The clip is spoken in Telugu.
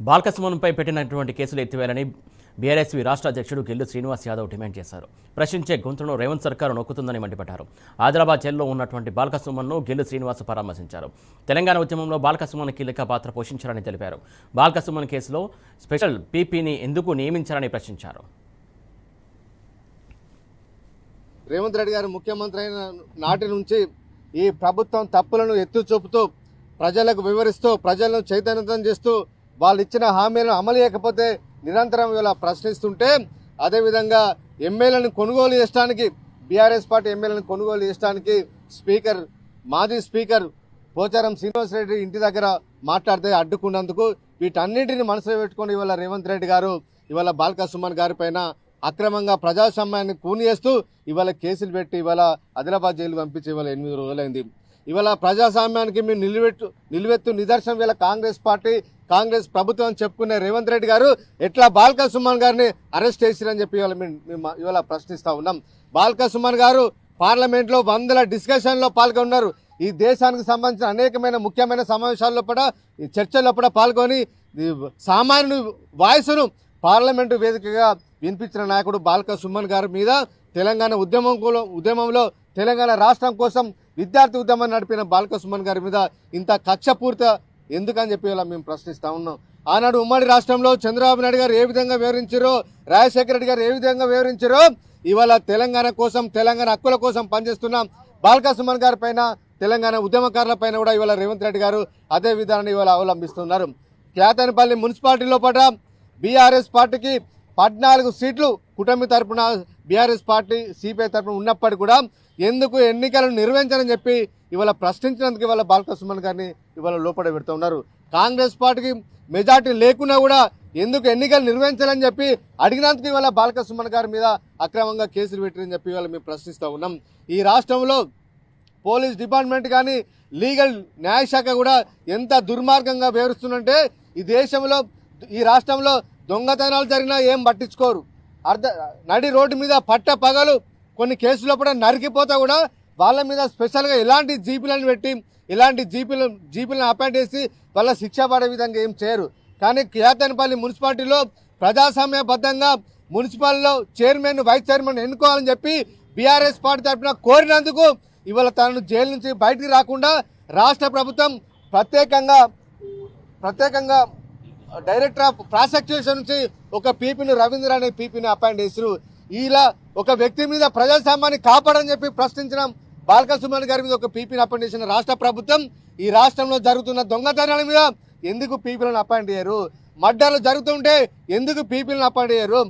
బాల్కసుమన్పై పెట్టినటువంటి కేసులు ఎత్తివేయాలని బీఆర్ఎస్వి రాష్ట్ర అధ్యక్షుడు గిల్లు శ్రీనివాస్ యాదవ్ డిమాండ్ చేశారు. ప్రశ్నించే గొంతును రేవంత్ సర్కారు నొక్కుతుందని మండిపడ్డారు. ఆదిలాబాద్ జైల్లో ఉన్నటువంటి బాల్కసుమన్ను గిల్లు శ్రీనివాస్ పరామర్శించారు. తెలంగాణ ఉద్యమంలో బాల్కసుమన్ కీలక పాత్ర పోషించారని తెలిపారు. బాల్కసుమన్ కేసులో స్పెషల్ పీపీని ఎందుకు నియమించారని ప్రశ్నించారు. రేవంత్ రెడ్డి గారు ముఖ్యమంత్రి అయిన నాటి నుంచి ఈ ప్రభుత్వం తప్పులను ఎత్తు చూపుతూ ప్రజలకు వివరిస్తూ ప్రజలను చైతన్యవంతం చేస్తూ వాళ్ళు ఇచ్చిన హామీలను అమలు చేయకపోతే నిరంతరం ఇలా ప్రశ్నిస్తుంటే, అదేవిధంగా ఎమ్మెల్యేలను కొనుగోలు చేయడానికి బీఆర్ఎస్ పార్టీ ఎమ్మెల్యేలను కొనుగోలు చేయడానికి మాజీ స్పీకర్ పోచారం శ్రీనివాసరెడ్డి ఇంటి దగ్గర మాట్లాడితే అడ్డుకున్నందుకు వీటన్నింటిని మనసులో పెట్టుకుని ఇవాళ రేవంత్ రెడ్డి గారు ఇవాళ బాల్కసుమన్ గారి పైన అక్రమంగా ప్రజాస్వామ్యాన్ని కూని చేస్తూ ఇవాళ కేసులు పెట్టి ఇవాళ ఆదిలాబాద్ జైలు పంపించి ఇవాళ 8 రోజులైంది. ఇవాళ ప్రజాస్వామ్యానికి మీరు నిలువెత్తు నిదర్శనం ఇవాళ కాంగ్రెస్ ప్రభుత్వం చెప్పుకునే రేవంత్ రెడ్డి గారు ఎట్లా బాల్కసుమన్ గారిని అరెస్ట్ చేసిరని చెప్పి ఇవాళ ప్రశ్నిస్తా ఉన్నాం. బాల్కసుమన్ గారు పార్లమెంట్లో వందల డిస్కషన్లో పాల్గొన్నారు. ఈ దేశానికి సంబంధించిన అనేకమైన ముఖ్యమైన సమావేశాల్లో కూడా ఈ చర్చల్లో కూడా పాల్గొని సామాన్యుని వాయిస్ను పార్లమెంటు వేదికగా వినిపించిన నాయకుడు బాల్కసుమన్ గారి మీద తెలంగాణ ఉద్యమంలో తెలంగాణ రాష్ట్రం కోసం విద్యార్థి ఉద్యమం నడిపిన బాల్కసుమన్ గారి మీద ఇంత కక్షపూరిత ఎందుకని చెప్పి ఇలా మేము ప్రశ్నిస్తా ఉన్నాం. ఆనాడు ఉమ్మడి రాష్ట్రంలో చంద్రబాబు నాయుడు గారు ఏ విధంగా వివరించారో, రాజశేఖర రెడ్డి గారు ఏ విధంగా వివరించారో, ఇవాళ తెలంగాణ కోసం తెలంగాణ హక్కుల కోసం పనిచేస్తున్న బాల్కసుమన్ గారి పైన తెలంగాణ ఉద్యమకారుల పైన కూడా ఇవాళ రేవంత్ రెడ్డి గారు అదే విధానాన్ని ఇవాళ అవలంబిస్తున్నారు. కేతనపల్లి మున్సిపాలిటీలో పట బీఆర్ఎస్ పార్టీకి 14 సీట్లు కూటమి తరఫున బీఆర్ఎస్ పార్టీ సిపిఐ తరఫున ఉన్నప్పటికీ కూడా ఎందుకు ఎన్నికలను నిర్వహించాలని చెప్పి ఇవాళ ప్రశ్నించినందుకు ఇవాళ బాల్కసుమన్ గారిని ఇవాళ లోపల పెడుతూ ఉన్నారు. కాంగ్రెస్ పార్టీకి మెజార్టీ లేకున్నా కూడా ఎందుకు ఎన్నికలు నిర్వహించాలని చెప్పి అడిగినందుకు ఇవాళ బాల్కసుమన్ గారి మీద అక్రమంగా కేసులు పెట్టారని చెప్పి ఇవాళ మేము ప్రశ్నిస్తూ ఉన్నాం. ఈ రాష్ట్రంలో పోలీస్ డిపార్ట్మెంట్ కానీ లీగల్ న్యాయశాఖ కూడా ఎంత దుర్మార్గంగా వ్యవహరిస్తుందంటే ఈ రాష్ట్రంలో దొంగతనాలు జరిగినా ఏం పట్టించుకోరు. నడి రోడ్డు మీద పట్ట పగలు కొన్ని కేసుల్లో కూడా నరికిపోతా కూడా వాళ్ళ మీద స్పెషల్గా ఇలాంటి జీపీలను పెట్టి ఇలాంటి జీపీలను అపాయింట్ చేసి వాళ్ళ శిక్ష పడే విధంగా ఏం చేయరు. కానీ కేతనపల్లి మున్సిపాలిటీలో ప్రజాస్వామ్యబద్ధంగా మున్సిపాలిటీలో చైర్మన్ వైస్ చైర్మన్ ఎన్నుకోవాలని చెప్పి బీఆర్ఎస్ పార్టీ తరఫున కోరినందుకు ఇవాళ తనను జైలు నుంచి బయటికి రాకుండా రాష్ట్ర ప్రభుత్వం ప్రత్యేకంగా డైరెక్టర్ ఆఫ్ ప్రాసిక్యూషన్ నుంచి ఒక పీపీని రవీంద్ర అనే పీపీని అపాయింట్ చేశారు. ఇలా ఒక వ్యక్తి మీద ప్రజాస్వామ్యాన్ని కాపాడని చెప్పి ప్రశ్నించిన బాల్కసుమన్ గారి మీద ఒక పీపీని అపాయింట్ చేసిన రాష్ట్ర ప్రభుత్వం ఈ రాష్ట్రంలో జరుగుతున్న దొంగతనాల మీద ఎందుకు పీపీలను అపాయింట్ చేయరు? మర్డర్లు జరుగుతుంటే ఎందుకు పీపీలను అపాయింట్ చేయరు?